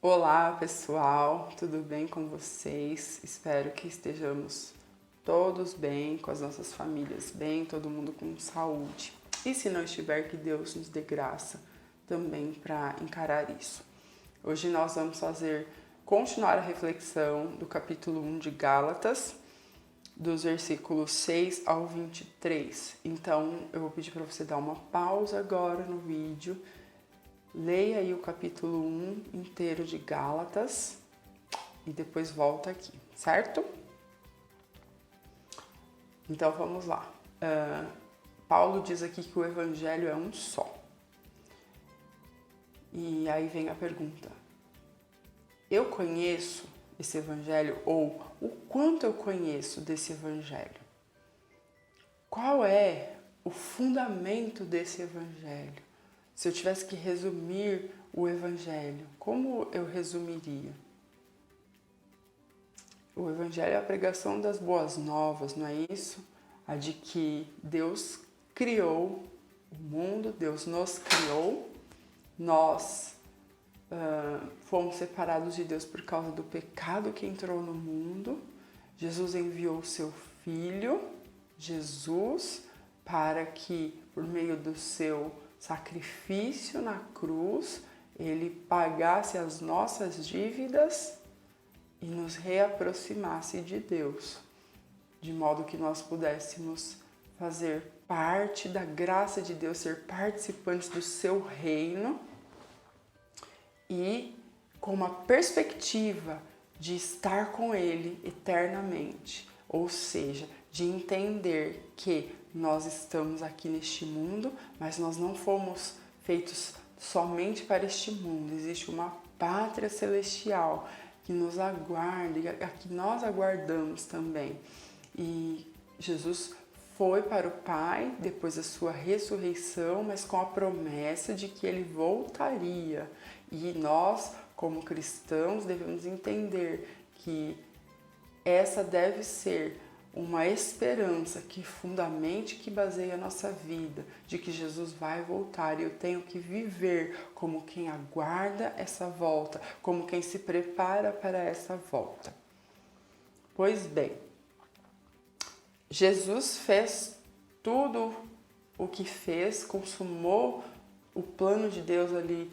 Olá pessoal, tudo bem com vocês? Espero que estejamos todos bem, com as nossas famílias bem, todo mundo com saúde. E se não estiver, que Deus nos dê graça também para encarar isso. Hoje nós vamos continuar a reflexão do capítulo 1 de Gálatas, dos versículos 6 ao 23. Então eu vou pedir para você dar uma pausa agora no vídeo. Leia aí o capítulo 1 inteiro de Gálatas e depois volta aqui, certo? Então vamos lá. Paulo diz aqui que o evangelho é um só. E aí vem a pergunta: eu conheço esse evangelho, ou o quanto eu conheço desse evangelho? Qual é o fundamento desse evangelho? Se eu tivesse que resumir o evangelho, como eu resumiria? O evangelho é a pregação das boas novas, não é isso? A de que Deus criou o mundo, Deus nos criou, nós fomos separados de Deus por causa do pecado que entrou no mundo. Jesus enviou o seu Filho, Jesus, para que, por meio do seu sacrifício na cruz, ele pagasse as nossas dívidas e nos reaproximasse de Deus, de modo que nós pudéssemos fazer parte da graça de Deus, ser participantes do seu reino e com uma perspectiva de estar com ele eternamente, ou seja, de entender que nós estamos aqui neste mundo, mas nós não fomos feitos somente para este mundo. Existe uma pátria celestial que nos aguarda e a que nós aguardamos também. E Jesus foi para o Pai depois da sua ressurreição, mas com a promessa de que ele voltaria. E nós, como cristãos, devemos entender que essa deve ser uma esperança que fundamente, que baseia a nossa vida, de que Jesus vai voltar e eu tenho que viver como quem aguarda essa volta, como quem se prepara para essa volta. Pois bem, Jesus fez tudo o que fez, consumou o plano de Deus ali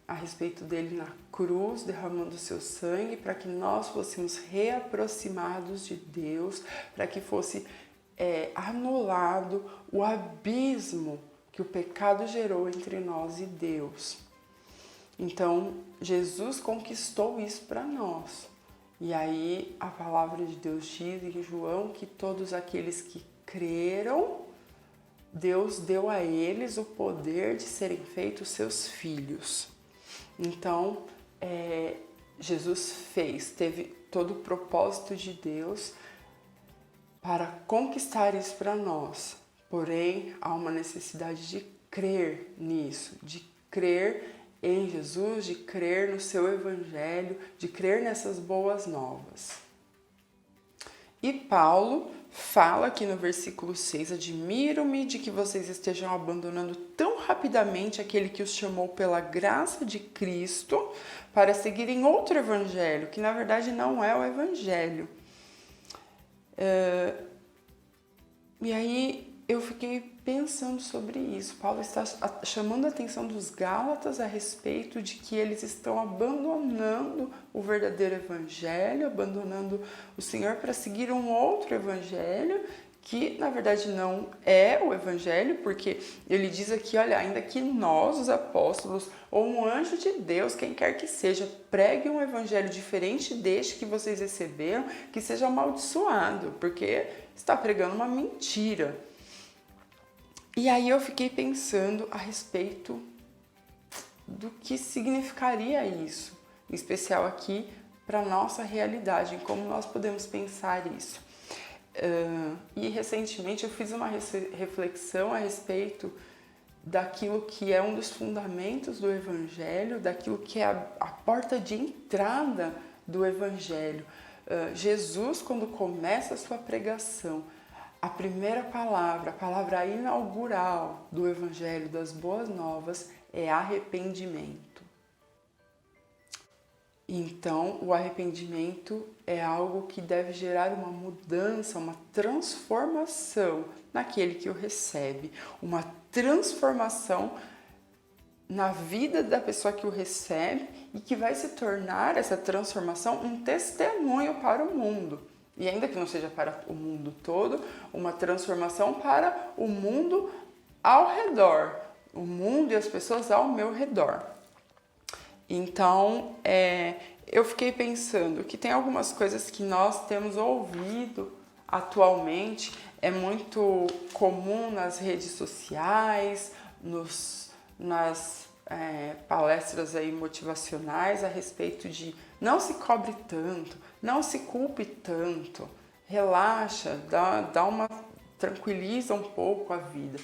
a respeito dele na cruz, derramando o seu sangue para que nós fôssemos reaproximados de Deus, para que fosse anulado o abismo que o pecado gerou entre nós e Deus. Então, Jesus conquistou isso para nós. E aí a palavra de Deus diz em João que todos aqueles que creram, Deus deu a eles o poder de serem feitos seus filhos. Então, Jesus teve todo o propósito de Deus para conquistar isso para nós. Porém, há uma necessidade de crer nisso, de crer em Jesus, de crer no seu evangelho, de crer nessas boas novas. E Paulo fala aqui no versículo 6, admiro-me de que vocês estejam abandonando tão rapidamente aquele que os chamou pela graça de Cristo para seguirem outro evangelho, que na verdade não é o evangelho. E aí eu fiquei pensando sobre isso. Paulo está chamando a atenção dos Gálatas a respeito de que eles estão abandonando o verdadeiro evangelho, abandonando o Senhor para seguir um outro evangelho, que na verdade não é o evangelho, porque ele diz aqui, olha, ainda que nós, os apóstolos, ou um anjo de Deus, quem quer que seja, pregue um evangelho diferente deste que vocês receberam, que seja amaldiçoado, porque está pregando uma mentira. E aí eu fiquei pensando a respeito do que significaria isso, em especial aqui para a nossa realidade, em como nós podemos pensar isso. E recentemente eu fiz uma reflexão a respeito daquilo que é um dos fundamentos do Evangelho, daquilo que é a porta de entrada do Evangelho. Jesus, quando começa a sua pregação, a primeira palavra, a palavra inaugural do Evangelho das Boas Novas é arrependimento. Então, o arrependimento é algo que deve gerar uma mudança, uma transformação naquele que o recebe, uma transformação na vida da pessoa que o recebe e que vai se tornar essa transformação um testemunho para o mundo. E ainda que não seja para o mundo todo, uma transformação para o mundo ao redor, o mundo e as pessoas ao meu redor. Então, eu fiquei pensando que tem algumas coisas que nós temos ouvido atualmente, é muito comum nas redes sociais, nas palestras aí motivacionais a respeito de não se cobre tanto, não se culpe tanto, relaxa, tranquiliza um pouco a vida.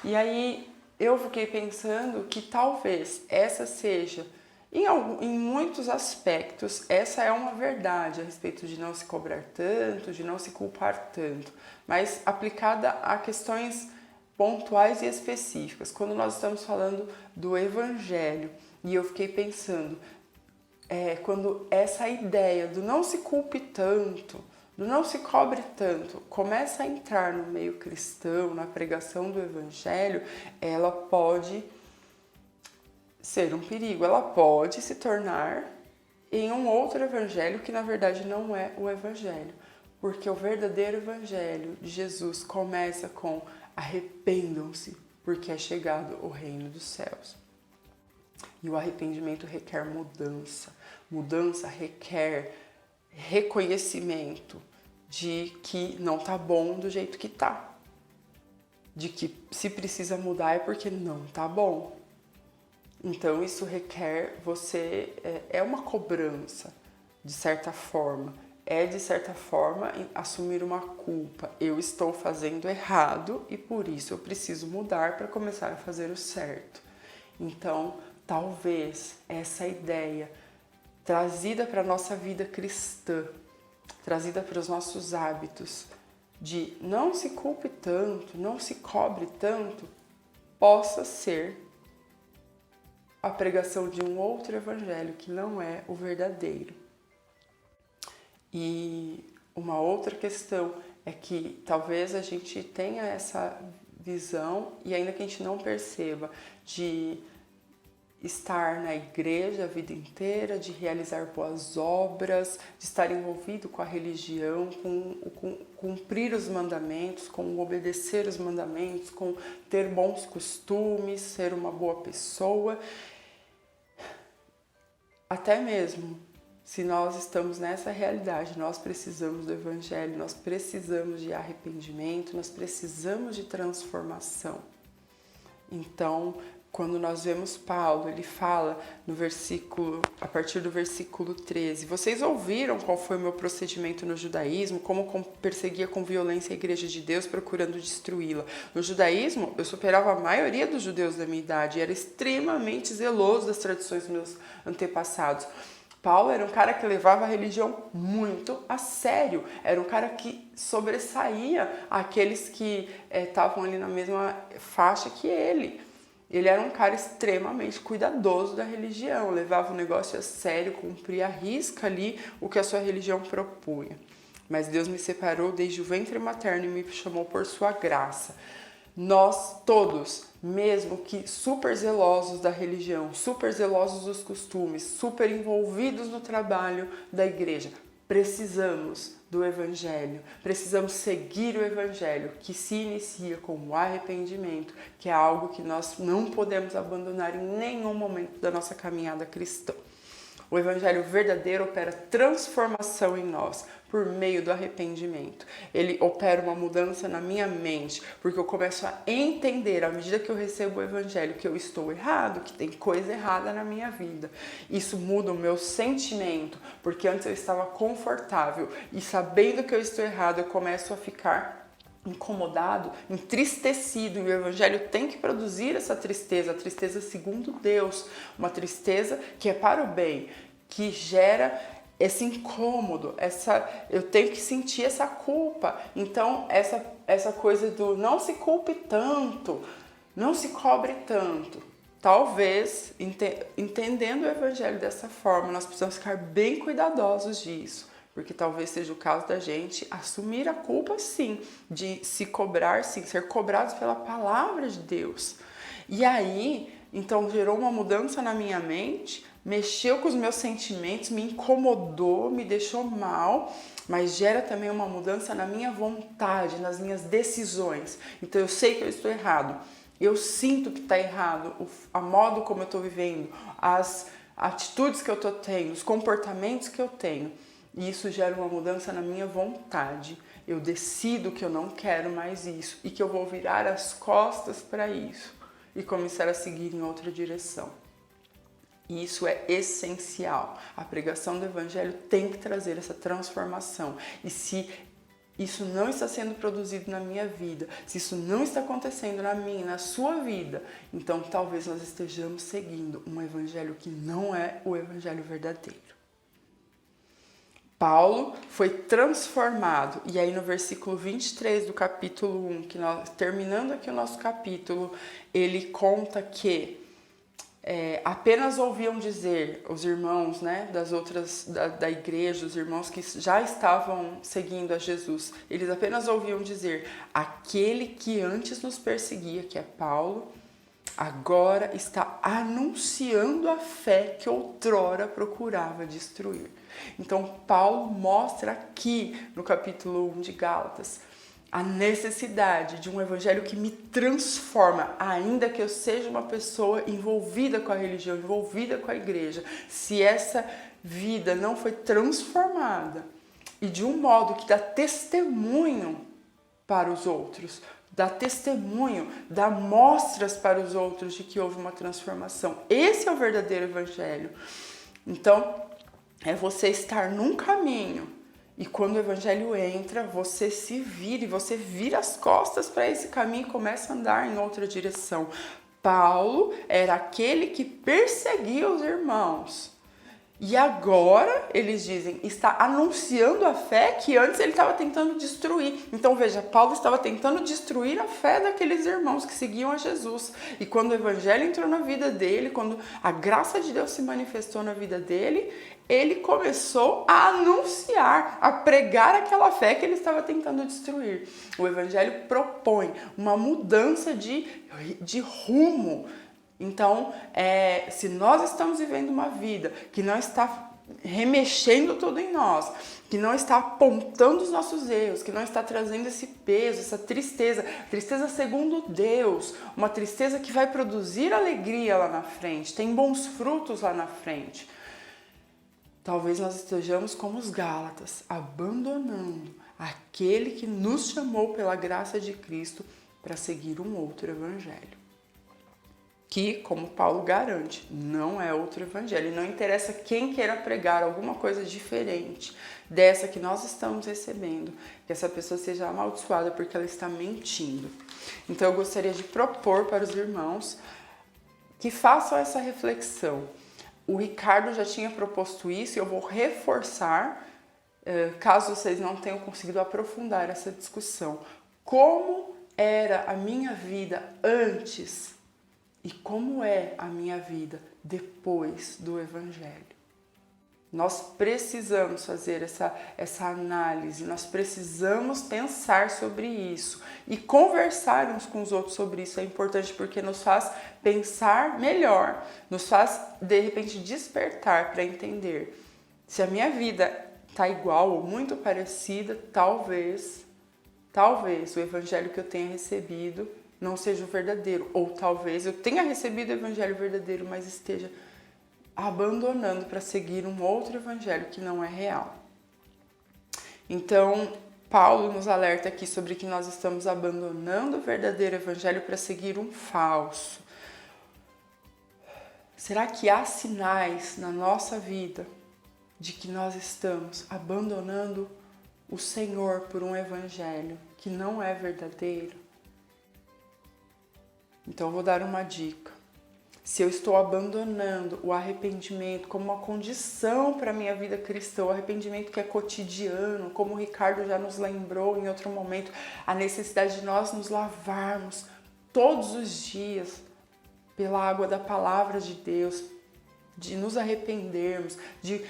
E aí eu fiquei pensando que talvez essa seja, em muitos aspectos, essa é uma verdade a respeito de não se cobrar tanto, de não se culpar tanto, mas aplicada a questões pontuais e específicas. Quando nós estamos falando do Evangelho, e eu fiquei pensando, quando essa ideia do não se culpe tanto, do não se cobre tanto, começa a entrar no meio cristão, na pregação do Evangelho, ela pode ser um perigo, ela pode se tornar em um outro evangelho que na verdade não é o evangelho, porque o verdadeiro evangelho de Jesus começa com arrependam-se, porque é chegado o reino dos céus. E o arrependimento requer mudança. Mudança requer reconhecimento de que não tá bom do jeito que tá. De que se precisa mudar é porque não tá bom. Então isso requer você, é uma cobrança, de certa forma. De certa forma, assumir uma culpa. Eu estou fazendo errado e por isso eu preciso mudar para começar a fazer o certo. Então, talvez essa ideia trazida para a nossa vida cristã, trazida para os nossos hábitos, de não se culpe tanto, não se cobre tanto, possa ser a pregação de um outro evangelho que não é o verdadeiro. E uma outra questão é que talvez a gente tenha essa visão, e ainda que a gente não perceba, de estar na igreja a vida inteira, de realizar boas obras, de estar envolvido com a religião, com cumprir os mandamentos, com obedecer os mandamentos, com ter bons costumes, ser uma boa pessoa. Até mesmo se nós estamos nessa realidade, nós precisamos do Evangelho, nós precisamos de arrependimento, nós precisamos de transformação. Então, quando nós vemos Paulo, ele fala no versículo, a partir do versículo 13, vocês ouviram qual foi o meu procedimento no judaísmo, como perseguia com violência a igreja de Deus, procurando destruí-la. No judaísmo, eu superava a maioria dos judeus da minha idade e era extremamente zeloso das tradições dos meus antepassados. Paulo era um cara que levava a religião muito a sério, era um cara que sobressaía aqueles que estavam ali na mesma faixa que ele. Ele era um cara extremamente cuidadoso da religião, levava o negócio a sério, cumpria à risca ali o que a sua religião propunha. Mas Deus me separou desde o ventre materno e me chamou por sua graça. Nós todos, mesmo que super zelosos da religião, super zelosos dos costumes, super envolvidos no trabalho da igreja, precisamos do Evangelho, precisamos seguir o Evangelho, que se inicia com o arrependimento, que é algo que nós não podemos abandonar em nenhum momento da nossa caminhada cristã. O Evangelho verdadeiro opera transformação em nós por meio do arrependimento. Ele opera uma mudança na minha mente, porque eu começo a entender, à medida que eu recebo o Evangelho, que eu estou errado, que tem coisa errada na minha vida. Isso muda o meu sentimento, porque antes eu estava confortável e sabendo que eu estou errado, eu começo a ficar incomodado, entristecido, e o Evangelho tem que produzir essa tristeza, a tristeza segundo Deus, uma tristeza que é para o bem, que gera esse incômodo, eu tenho que sentir essa culpa. Então essa coisa do não se culpe tanto, não se cobre tanto, talvez, entendendo o evangelho dessa forma, nós precisamos ficar bem cuidadosos disso, porque talvez seja o caso da gente assumir a culpa, sim, de se cobrar, sim, ser cobrados pela palavra de Deus. E aí, então, gerou uma mudança na minha mente, mexeu com os meus sentimentos, me incomodou, me deixou mal, mas gera também uma mudança na minha vontade, nas minhas decisões. Então, eu sei que eu estou errado, eu sinto que está errado, a modo como eu estou vivendo, as atitudes que eu estou tendo, os comportamentos que eu tenho. E isso gera uma mudança na minha vontade. Eu decido que eu não quero mais isso e que eu vou virar as costas para isso e começar a seguir em outra direção. E isso é essencial. A pregação do evangelho tem que trazer essa transformação. E se isso não está sendo produzido na minha vida, se isso não está acontecendo na minha, na sua vida, então talvez nós estejamos seguindo um evangelho que não é o evangelho verdadeiro. Paulo foi transformado, e aí no versículo 23 do capítulo 1, terminando aqui o nosso capítulo, ele conta que apenas ouviam dizer, os irmãos, né, das outras, da igreja, os irmãos que já estavam seguindo a Jesus, eles apenas ouviam dizer, aquele que antes nos perseguia, que é Paulo, agora está anunciando a fé que outrora procurava destruir. Então, Paulo mostra aqui no capítulo 1 de Gálatas a necessidade de um evangelho que me transforma, ainda que eu seja uma pessoa envolvida com a religião, envolvida com a igreja. Se essa vida não foi transformada e de um modo que dá testemunho para os outros, dá testemunho, dá mostras para os outros de que houve uma transformação. Esse é o verdadeiro evangelho. Então, é você estar num caminho e quando o evangelho entra, você se vira e você vira as costas para esse caminho e começa a andar em outra direção. Paulo era aquele que perseguia os irmãos. E agora, eles dizem, está anunciando a fé que antes ele estava tentando destruir. Então veja, Paulo estava tentando destruir a fé daqueles irmãos que seguiam a Jesus. E quando o evangelho entrou na vida dele, quando a graça de Deus se manifestou na vida dele, ele começou a anunciar, a pregar aquela fé que ele estava tentando destruir. O evangelho propõe uma mudança de rumo. Então, se nós estamos vivendo uma vida que não está remexendo tudo em nós, que não está apontando os nossos erros, que não está trazendo esse peso, essa tristeza segundo Deus, uma tristeza que vai produzir alegria lá na frente, tem bons frutos lá na frente. Talvez nós estejamos como os Gálatas, abandonando aquele que nos chamou pela graça de Cristo para seguir um outro evangelho. Que, como Paulo garante, não é outro evangelho. E não interessa quem queira pregar alguma coisa diferente dessa que nós estamos recebendo, que essa pessoa seja amaldiçoada porque ela está mentindo. Então eu gostaria de propor para os irmãos que façam essa reflexão. O Ricardo já tinha proposto isso e eu vou reforçar, caso vocês não tenham conseguido aprofundar essa discussão. Como era a minha vida antes e como é a minha vida depois do evangelho? Nós precisamos fazer essa análise, nós precisamos pensar sobre isso e conversar uns com os outros sobre isso. É importante porque nos faz pensar melhor, nos faz, de repente, despertar para entender. Se a minha vida está igual ou muito parecida, talvez o evangelho que eu tenha recebido não seja o verdadeiro. Ou talvez eu tenha recebido o evangelho verdadeiro, mas esteja abandonando para seguir um outro evangelho que não é real. Então, Paulo nos alerta aqui sobre que nós estamos abandonando o verdadeiro evangelho para seguir um falso. Será que há sinais na nossa vida de que nós estamos abandonando o Senhor por um evangelho que não é verdadeiro? Então eu vou dar uma dica. Se eu estou abandonando o arrependimento como uma condição para a minha vida cristã, o arrependimento que é cotidiano, como o Ricardo já nos lembrou em outro momento, a necessidade de nós nos lavarmos todos os dias pela água da palavra de Deus, de nos arrependermos, de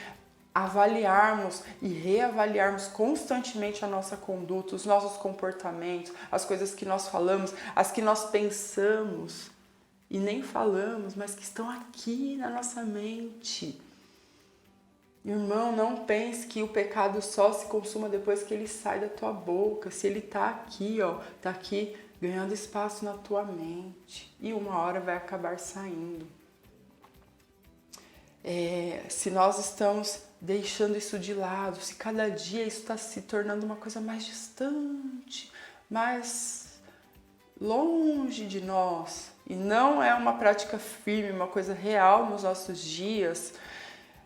avaliarmos e reavaliarmos constantemente a nossa conduta, os nossos comportamentos, as coisas que nós falamos, as que nós pensamos e nem falamos, mas que estão aqui na nossa mente. Irmão, não pense que o pecado só se consuma depois que ele sai da tua boca. Se ele tá aqui, tá aqui ganhando espaço na tua mente e uma hora vai acabar saindo. Se nós estamos deixando isso de lado, se cada dia isso está se tornando uma coisa mais distante, mais longe de nós, e não é uma prática firme, uma coisa real nos nossos dias,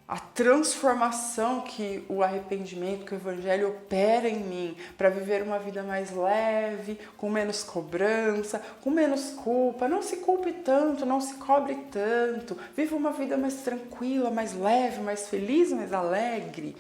a transformação que o arrependimento, que o Evangelho opera em mim para viver uma vida mais leve, com menos cobrança, com menos culpa. Não se culpe tanto, não se cobre tanto. Viva uma vida mais tranquila, mais leve, mais feliz, mais alegre.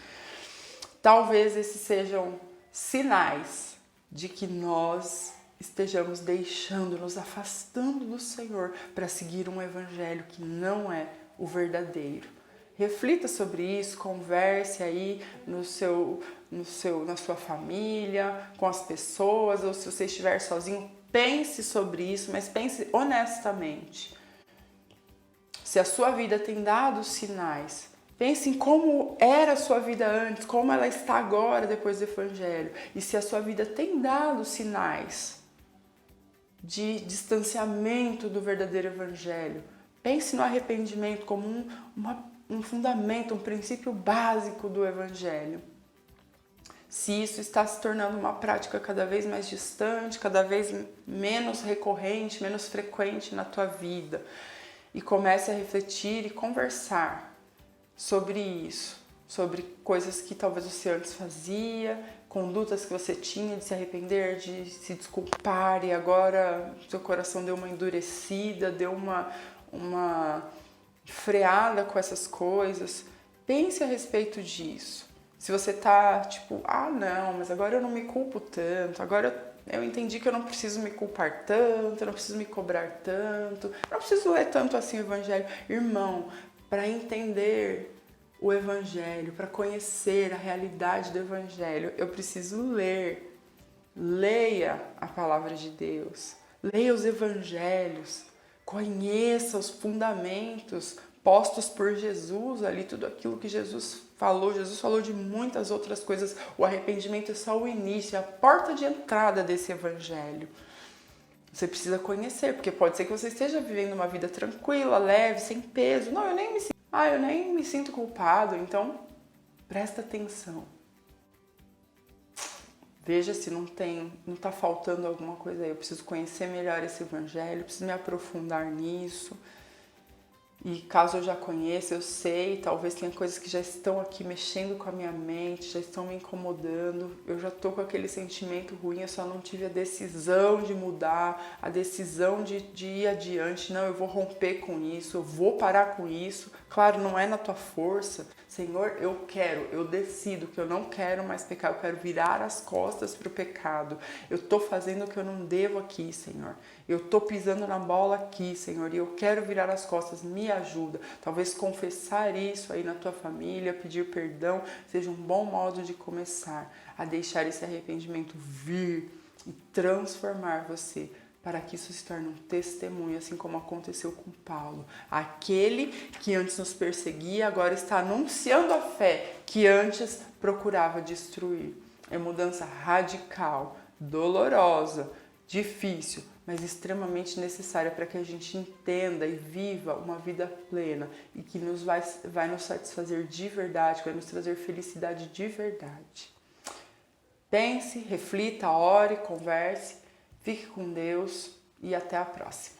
Talvez esses sejam sinais de que nós estejamos deixando, nos afastando do Senhor para seguir um Evangelho que não é o verdadeiro. Reflita sobre isso, converse aí na sua família, com as pessoas, ou se você estiver sozinho, pense sobre isso, mas pense honestamente. Se a sua vida tem dado sinais, pense em como era a sua vida antes, como ela está agora depois do Evangelho. E se a sua vida tem dado sinais de distanciamento do verdadeiro Evangelho, pense no arrependimento como um fundamento, um princípio básico do Evangelho. Se isso está se tornando uma prática cada vez mais distante, cada vez menos recorrente, menos frequente na tua vida, e comece a refletir e conversar sobre isso, sobre coisas que talvez você antes fazia, condutas que você tinha de se arrepender, de se desculpar, e agora seu coração deu uma endurecida, deu uma freada com essas coisas. Pense a respeito disso. Se você tá tipo, não, mas agora eu não me culpo tanto, agora eu entendi que eu não preciso me culpar tanto, eu não preciso me cobrar tanto, eu não preciso ler tanto assim o Evangelho. Irmão, para entender o Evangelho, para conhecer a realidade do Evangelho, eu preciso ler. Leia a palavra de Deus, leia os Evangelhos, conheça os fundamentos postos por Jesus ali, tudo aquilo que Jesus falou. Jesus falou de muitas outras coisas. O arrependimento é só o início, é a porta de entrada desse Evangelho. Você precisa conhecer, porque pode ser que você esteja vivendo uma vida tranquila, leve, sem peso. Não, eu nem me sinto culpado. Então, presta atenção. Veja se não está faltando alguma coisa aí. Eu preciso conhecer melhor esse Evangelho, preciso me aprofundar nisso. E caso eu já conheça, eu sei, talvez tenha coisas que já estão aqui mexendo com a minha mente, já estão me incomodando, eu já estou com aquele sentimento ruim, eu só não tive a decisão de mudar, a decisão de ir adiante. Não, eu vou romper com isso, eu vou parar com isso. Claro, não é na tua força. Senhor, eu decido que eu não quero mais pecar, eu quero virar as costas para o pecado. Eu estou fazendo o que eu não devo aqui, Senhor. Eu estou pisando na bola aqui, Senhor, e eu quero virar as costas. Me ajuda. Talvez confessar isso aí na tua família, pedir perdão, seja um bom modo de começar a deixar esse arrependimento vir e transformar você, para que isso se torne um testemunho, assim como aconteceu com Paulo. Aquele que antes nos perseguia, agora está anunciando a fé que antes procurava destruir. É mudança radical, dolorosa, difícil, mas extremamente necessária para que a gente entenda e viva uma vida plena e que vai nos satisfazer de verdade, vai nos trazer felicidade de verdade. Pense, reflita, ore, converse. Fique com Deus e até a próxima.